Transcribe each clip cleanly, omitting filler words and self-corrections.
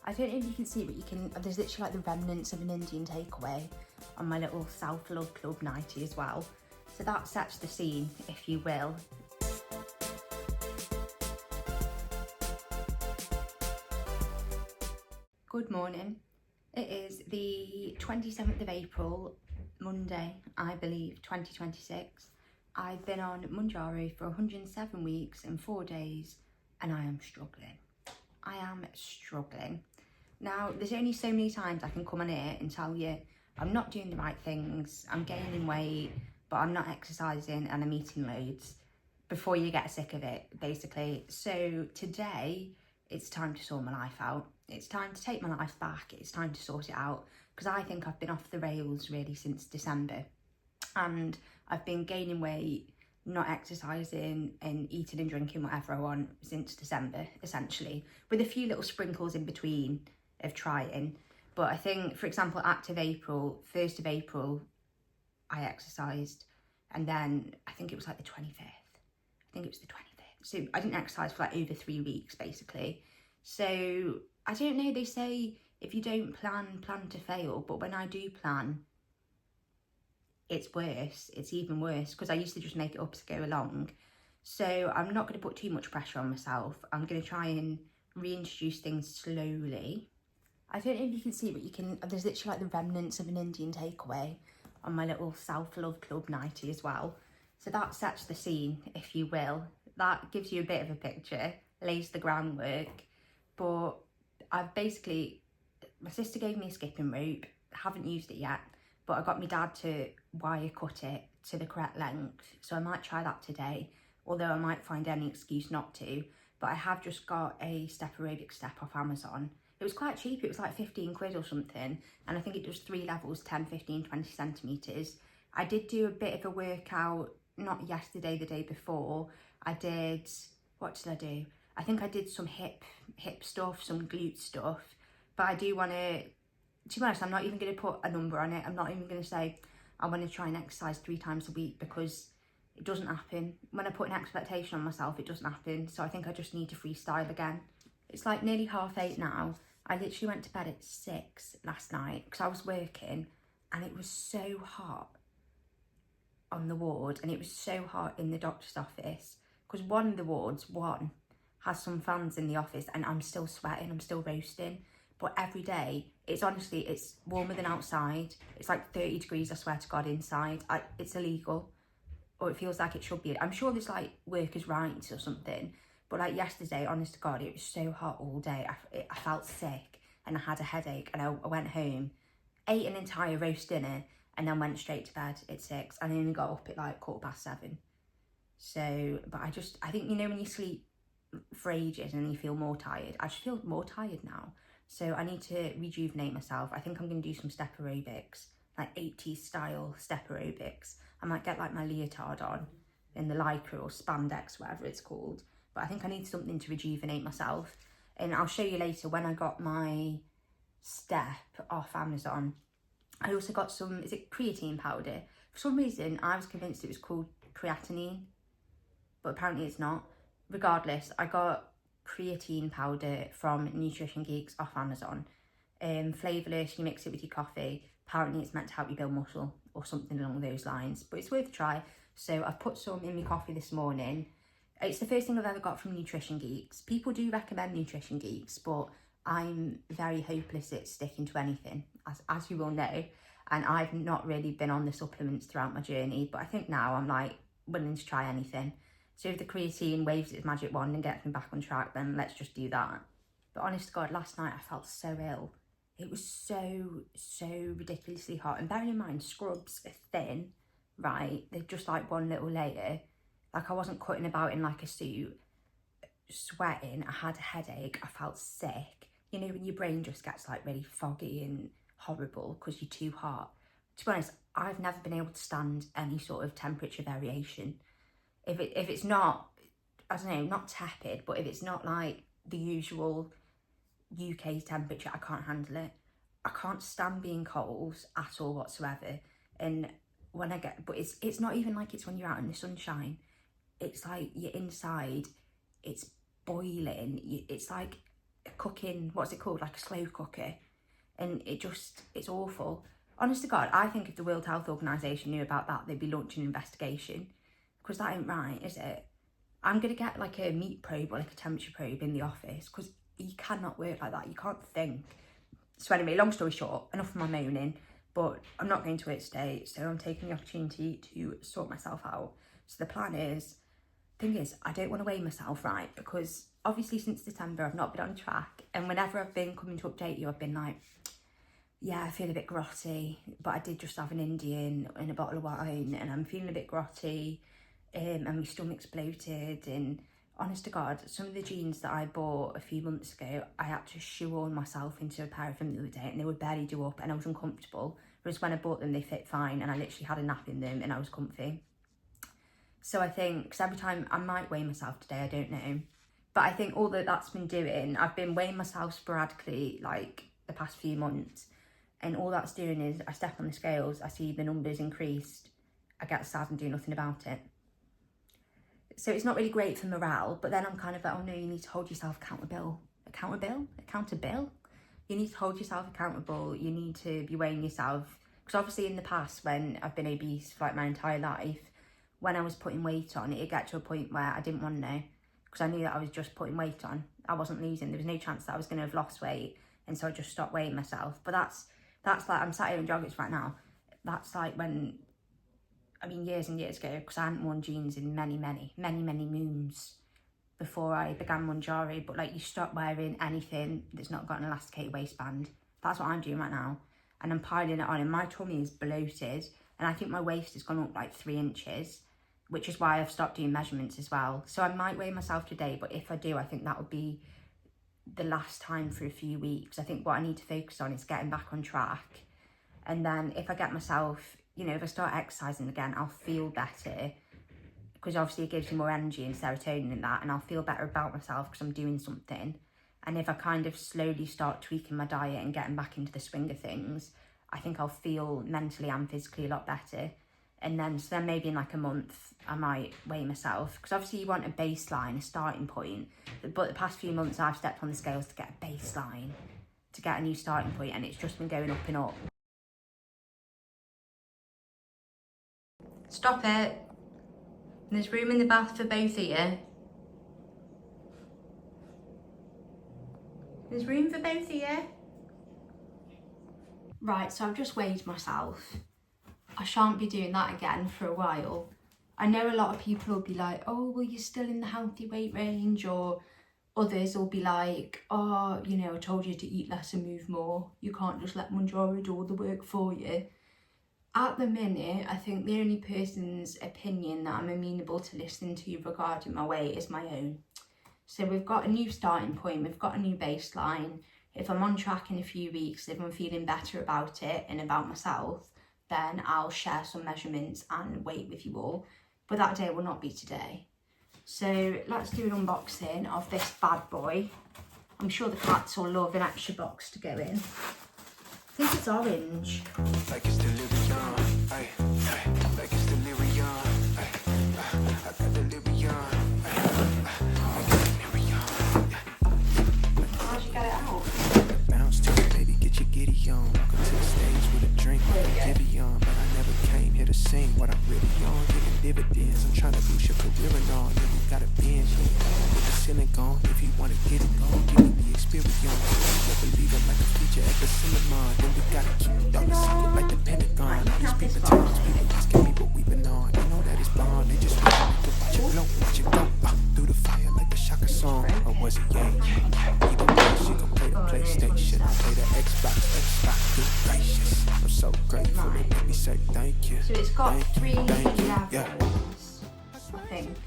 I don't know if you can see, but you can, there's literally like the remnants of an Indian takeaway on my little South Love Club nightie as well. So that sets the scene, if you will. Good morning. It is the 27th of April, Monday, I believe, 2026. I've been on Mounjaro for 107 weeks and 4 days, and I am struggling. I am struggling. Now, there's only so many times I can come on here and tell you I'm not doing the right things, I'm gaining weight, but I'm not exercising and I'm eating loads before you get sick of it, basically. So today, it's time to sort my life out. It's time to take my life back. It's time to sort it out, because I think I've been off the rails really since December, and I've been gaining weight, not exercising and eating and drinking whatever I want since December, essentially, with a few little sprinkles in between of trying. But I think, for example, active April, 1st of April, I exercised, and then I think it was like the 25th. I think it was the 25th. So I didn't exercise for like over 3 weeks, basically. So I don't know, they say if you don't plan to fail, but when I do plan, it's worse. It's even worse, because I used to just make it up as I go along. So I'm not going to put too much pressure on myself. I'm going to try and reintroduce things slowly. I don't know if you can see, but you can, there's literally like the remnants of an Indian takeaway on my little South Love Club nightie as well. So that sets the scene, if you will. That gives you a bit of a picture, lays the groundwork. But I've basically, my sister gave me a skipping rope, haven't used it yet, but I got my dad to wire cut it to the correct length. So I might try that today, although I might find any excuse not to. But I have just got a step aerobic step off Amazon. It was quite cheap, it was like 15 quid or something. And I think it does 3 levels, 10, 15, 20 centimetres. I did do a bit of a workout, not yesterday, the day before. I did, what did I do? I think I did some hip stuff, some glute stuff. But I do want to be honest, I'm not even going to put a number on it. I'm not even going to say I want to try and exercise 3 times a week, because it doesn't happen. When I put an expectation on myself, it doesn't happen. So I think I just need to freestyle again. It's like nearly 8:30 now. I literally went to bed at 6 last night because I was working, and it was so hot on the ward, and it was so hot in the doctor's office, because one of the wards, has some fans in the office, and I'm still sweating, I'm still roasting. But every day, it's warmer than outside. It's like 30 degrees, I swear to God, inside. It's illegal, or it feels like it should be. I'm sure there's like workers' rights or something. But like yesterday, honest to God, it was so hot all day. I felt sick and I had a headache, and I went home, ate an entire roast dinner, and then went straight to bed at 6. And I only got up at like 7:15. So, but I think, you know, when you sleep for ages and you feel more tired, I just feel more tired now. So I need to rejuvenate myself. I think I'm going to do some step aerobics, like 80s style step aerobics. I might get like my leotard on in the lycra or spandex, whatever it's called. But I think I need something to rejuvenate myself. And I'll show you later when I got my step off Amazon. I also got some, is it creatine powder? For some reason, I was convinced it was called creatinine, but apparently it's not. Regardless, I got creatine powder from Nutrition Geeks off Amazon. Flavourless, you mix it with your coffee. Apparently it's meant to help you build muscle or something along those lines, but it's worth a try. So I've put some in my coffee this morning. It's the first thing I've ever got from Nutrition Geeks. People do recommend Nutrition Geeks, but I'm very hopeless at sticking to anything, as you will know. And I've not really been on the supplements throughout my journey, but I think now I'm like willing to try anything. So if the creatine waves its magic wand and gets me back on track, then let's just do that. But honest to God, last night I felt so ill. It was so ridiculously hot. And bearing in mind, scrubs are thin, right? They're just like one little layer. Like I wasn't cutting about in like a suit, sweating. I had a headache. I felt sick. You know, when your brain just gets like really foggy and horrible because you're too hot. To be honest, I've never been able to stand any sort of temperature variation. If it's not, I don't know, not tepid, but if it's not like the usual UK temperature, I can't handle it. I can't stand being cold at all whatsoever. And when I get, but it's not even like it's when you're out in the sunshine. It's like you're inside, it's boiling. It's like cooking, what's it called, like a slow cooker, and it's awful. Honest to God, I think if the World Health Organisation knew about that, they'd be launching an investigation, because that ain't right, is it? I'm going to get like a meat probe or like a temperature probe in the office, because you cannot work like that. You can't think. So anyway, long story short, enough of my moaning, but I'm not going to work today, so I'm taking the opportunity to sort myself out. So the plan is, thing is, I don't want to weigh myself, right? Because obviously since December, I've not been on track. And whenever I've been coming to update you, I've been like, yeah, I feel a bit grotty, but I did just have an Indian and a bottle of wine, and I'm feeling a bit grotty. And my stomach's bloated, and honest to God, some of the jeans that I bought a few months ago, I had to shoehorn myself into a pair of them the other day, and they would barely do up, and I was uncomfortable. Whereas when I bought them, they fit fine, and I literally had a nap in them, and I was comfy. So I think, because every time I might weigh myself today, I don't know. But I think all that's been doing, I've been weighing myself sporadically, like the past few months, and all that's doing is I step on the scales, I see the numbers increased, I get sad and do nothing about it. So it's not really great for morale, but then I'm kind of like, oh no, you need to hold yourself accountable. You need to hold yourself accountable. You need to be weighing yourself. Because obviously in the past, when I've been obese for like my entire life, when I was putting weight on, it'd get to a point where I didn't want to know. Because I knew that I was just putting weight on. I wasn't losing. There was no chance that I was going to have lost weight. And so I just stopped weighing myself. But that's like, I'm sat here in joggers right now. That's like when, I mean, years and years ago, because I hadn't worn jeans in many moons before I began Mounjaro. But like, you stop wearing anything that's not got an elasticated waistband. That's what I'm doing right now. And I'm piling it on, and my tummy is bloated. And I think my waist has gone up like 3 inches, which is why I've stopped doing measurements as well. So I might weigh myself today, but if I do, I think that would be the last time for a few weeks. I think what I need to focus on is getting back on track. And then if I get myself, you know, if I start exercising again, I'll feel better, because obviously it gives you more energy and serotonin and that, and I'll feel better about myself because I'm doing something. And if I kind of slowly start tweaking my diet and getting back into the swing of things, I think I'll feel mentally and physically a lot better. And then, so then maybe in like a month, I might weigh myself, because obviously you want a baseline, a starting point. But the past few months I've stepped on the scales to get a baseline, to get a new starting point, and it's just been going up and up. Stop it. There's room in the bath for both of you. There's room for both of you. Right, so I've just weighed myself. I shan't be doing that again for a while. I know a lot of people will be like, oh, well, you're still in the healthy weight range, or others will be like, oh, you know, I told you to eat less and move more. You can't just let Mounjaro do all the work for you. At the minute, I think the only person's opinion that I'm amenable to listening to regarding my weight is my own. So we've got a new starting point, we've got a new baseline. If I'm on track in a few weeks, if I'm feeling better about it and about myself, then I'll share some measurements and weight with you all. But that day will not be today. So let's do an unboxing of this bad boy. I'm sure the cats will love an extra box to go in. I think it's orange. Like it's delirium, ay, ay, like it's delirium, ay, I got delirium, ay, I got delirium. How'd you get it out? Bounce to it, baby, get your giddy on. Welcome to the stage with a drink like a Giveon. But I never came here to sing what I'm really on. Getting dividends, I'm trying to boost your career and all. Then we got a binge, with the ceiling gone. If you want to get it gone, give me the experience. Never leave it like a feature at the cinema. Then we gotta keep it all the secret like the Pentagon. All these people talk, these people asking me what we've been on. You know that it's blonde, they just want me to watch it blow, watch it go. Through the fire like the Shaka song. Or was it Yang? You gon' play, she gon' play the PlayStation. I play the Xbox, good gracious. I'm so grateful, they make me say thank you. So it's got Thank you, 3 thank you, levels, yeah. I think.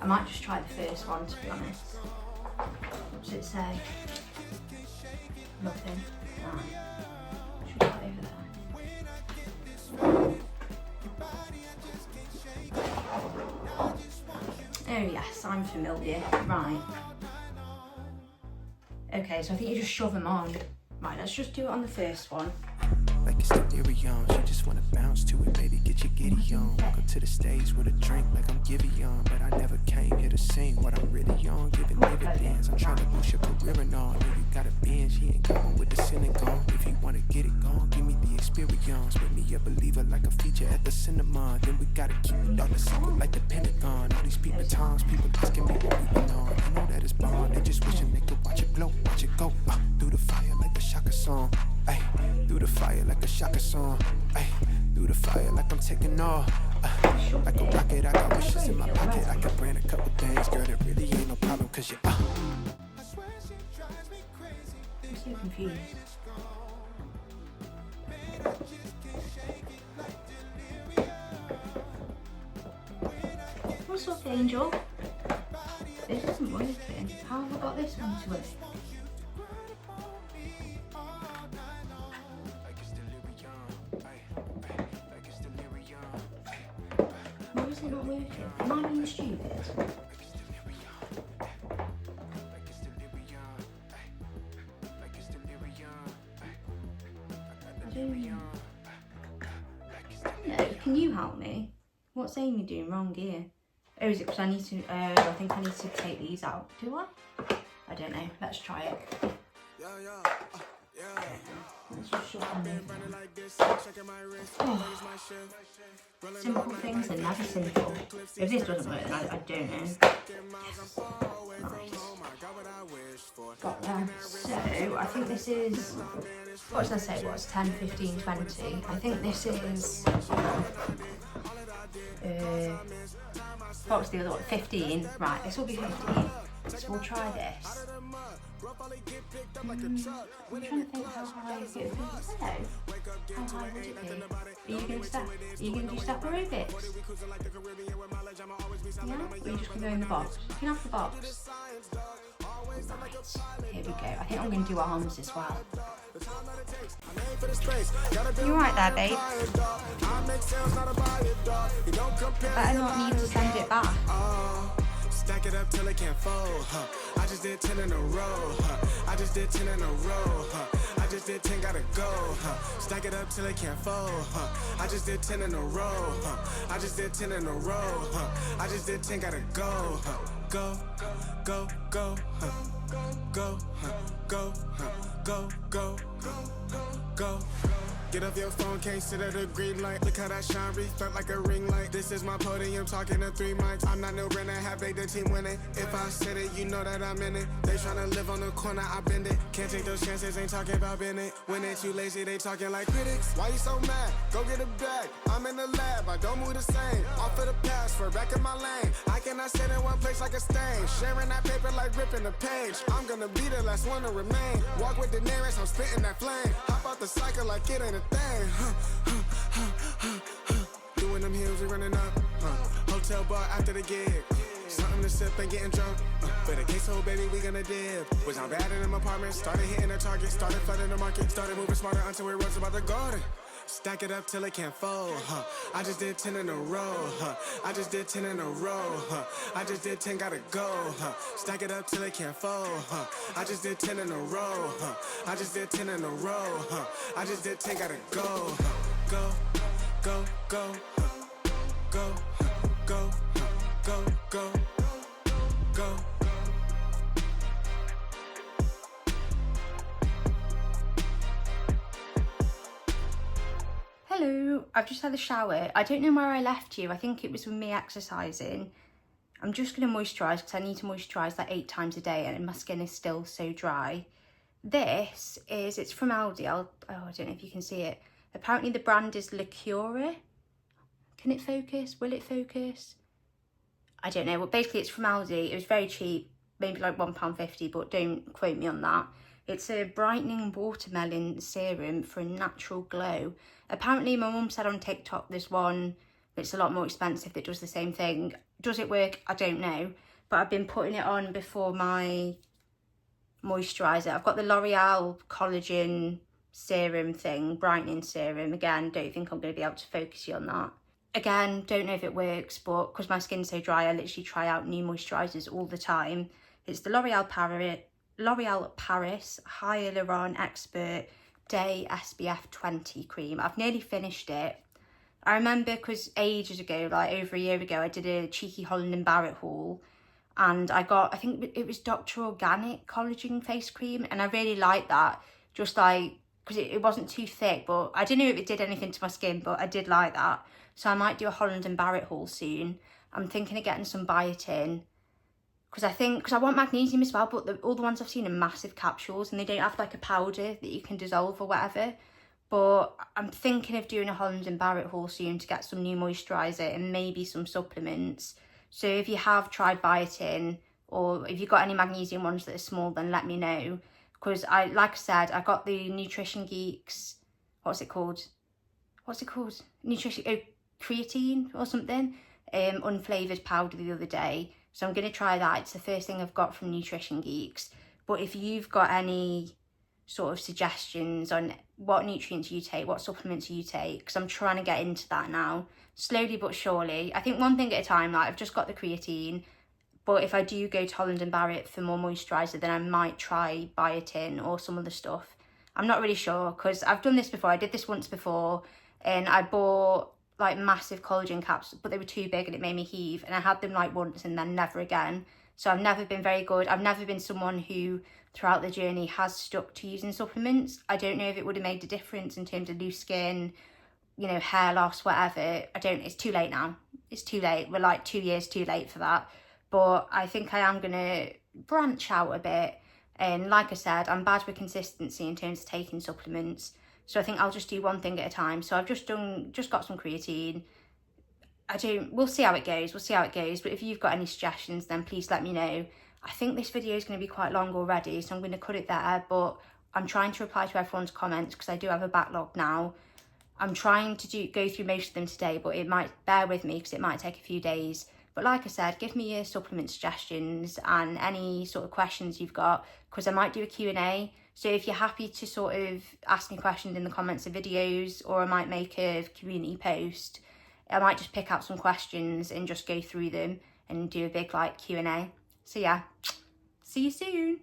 I might just try the first one, to be honest. What does it say? Nothing. Right. Should we put it over there? Oh yes, I'm familiar. Right. Okay, so I think you just shove them on. Right, let's just do it on the first one. like it's delirium. She just wanna bounce to it, baby, get your giddy on. Walk up to the stage with a drink like I'm Giveon, but I never came here to sing what I'm really on. Giving dividends, I'm trying to boost your career and all. Know you got a binge, he ain't coming with the synagogue. If you wanna get it gone, give me the experience. Make me a believer like a feature at the cinema. Then we gotta keep it all the secret like the Pentagon. All these people times, people asking me what we been on. I know that it's bond, they just wishing they could watch it glow, watch it go. Through the fire like the Shaka song. Ay, through the fire like a Shaka song. Ay, through the fire like I'm taking off. Like a rocket, I got wishes in my pocket. I could brand a couple things, girl, that really ain't no problem, cause you I'm so confused. What's up, Angel? This isn't working. How have I got this one to work? Why is it not working? Am I being stupid? No, can you help me? What's Amy doing wrong here? Oh, is it because I need to, I think I need to take these out. Do I? I don't know. Let's try it. Let's just shut them in. Oh. Simple things are never simple. If this doesn't work, I don't know. Right. Got them. So, I think this is, what did I say it was? 10, 15, 20. I think this is, what was the other one? 15. Right, this will be 15. So we'll try this. I'm trying to think how high it would be. How high would it be? Are you going to do step aerobics? Yeah? Or are you just going to go in the box? You can have the box. Right, here we go. I think I'm going to do arms as well. You right there, babe? Better not need to send it back. Stack it up till it can't fold, I just did 10 in a row, I just did 10 in a row, I just did 10, gotta go, Stack it up till it can't fold, I just did 10 in a row, I just did 10 in a row, I just did 10, gotta go, go, go, go, go, go, go, go, go. Get off your phone, can't sit at a green light. Look how that shine reflect like a ring light. This is my podium, talking to 3 mics. I'm not no Brenner, have the team winning. If I said it, you know that I'm in it. They tryna live on the corner, I bend it. Can't take those chances, ain't talking about Bennett. When they too lazy, they talking like critics. Why you so mad? Go get a bag. I'm in the lab, I don't move the same. Off of the password, back in my lane. I cannot sit in one place like a stain. Sharing that paper like ripping a page. I'm gonna be the last one to remain. Walk with the nearest, I'm spitting that flame. Hop out the cycle like it ain't a thing. Doing them heels, we running up. Hotel bar after the gig. Something to sip and getting drunk. But a queso, baby, we gonna dip. Was I bad in them apartments? Started hitting the target. Started flooding the market. Started moving smarter until we rose about the garden. Stack it up till it can't fold, I just did 10 in a row, I just did 10 in a row, I just did 10, gotta go, Stack it up till it can't fold, I just did 10 in a row, I just did 10 in a row, I just did 10, gotta go, go, go, go, go, go, go, go, go. Hello, I've just had a shower. I don't know where I left you. I think it was with me exercising. I'm just going to moisturise because I need to moisturise like 8 times a day and my skin is still so dry. This is, it's from Aldi. I don't know if you can see it. Apparently the brand is Liqueur. Can it focus? Will it focus? I don't know. Well, basically it's from Aldi. It was very cheap, maybe like £1.50, but don't quote me on that. It's a brightening watermelon serum for a natural glow. Apparently my mum said on TikTok there's one that's a lot more expensive that does the same thing. Does it work? I don't know. But I've been putting it on before my moisturiser. I've got the L'Oreal collagen serum thing, brightening serum. Again, don't think I'm going to be able to focus you on that. Again, don't know if it works, but because my skin's so dry, I literally try out new moisturisers all the time. It's the L'Oreal Paris Hyaluron Expert Day SPF 20 cream. I've nearly finished it. I remember because ages ago, like over a year ago, I did a cheeky Holland & Barrett haul, and I got, I think it was Dr. Organic collagen face cream, and I really liked that, just like, because it wasn't too thick, but I didn't know if it did anything to my skin, but I did like that. So I might do a Holland & Barrett haul soon. I'm thinking of getting some biotin, because I want magnesium as well, but all the ones I've seen are massive capsules, and they don't have like a powder that you can dissolve or whatever. But I'm thinking of doing a Holland & Barrett haul soon to get some new moisturiser and maybe some supplements. So if you have tried biotin, or if you've got any magnesium ones that are small, then let me know. Because like I said, I got the Nutrition Geeks, what's it called? Creatine or something, unflavoured powder the other day. So I'm going to try that. It's the first thing I've got from Nutrition Geeks. But if you've got any sort of suggestions on what nutrients you take, what supplements you take, because I'm trying to get into that now, slowly but surely. I think one thing at a time. Like, I've just got the creatine, but if I do go to Holland & Barrett for more moisturiser, then I might try biotin or some other stuff. I'm not really sure, because I've done this before. I did this once before, and I bought like massive collagen caps, but they were too big and it made me heave, and I had them like once and then never again. So I've never been very good. I've never been someone who throughout the journey has stuck to using supplements. I don't know if it would have made a difference in terms of loose skin, you know, hair loss, whatever. It's too late now. It's too late. We're like 2 years too late for that. But I think I am going to branch out a bit. And like I said, I'm bad with consistency in terms of taking supplements. So I think I'll just do one thing at a time. So I've just got some creatine. We'll see how it goes. But if you've got any suggestions, then please let me know. I think this video is going to be quite long already, so I'm going to cut it there. But I'm trying to reply to everyone's comments because I do have a backlog now. I'm trying to go through most of them today, but it might, bear with me because it might take a few days. But like I said, give me your supplement suggestions and any sort of questions you've got, because I might do a Q&A. So if you're happy to sort of ask me questions in the comments of videos, or I might make a community post, I might just pick out some questions and just go through them and do a big like Q&A. So yeah, see you soon.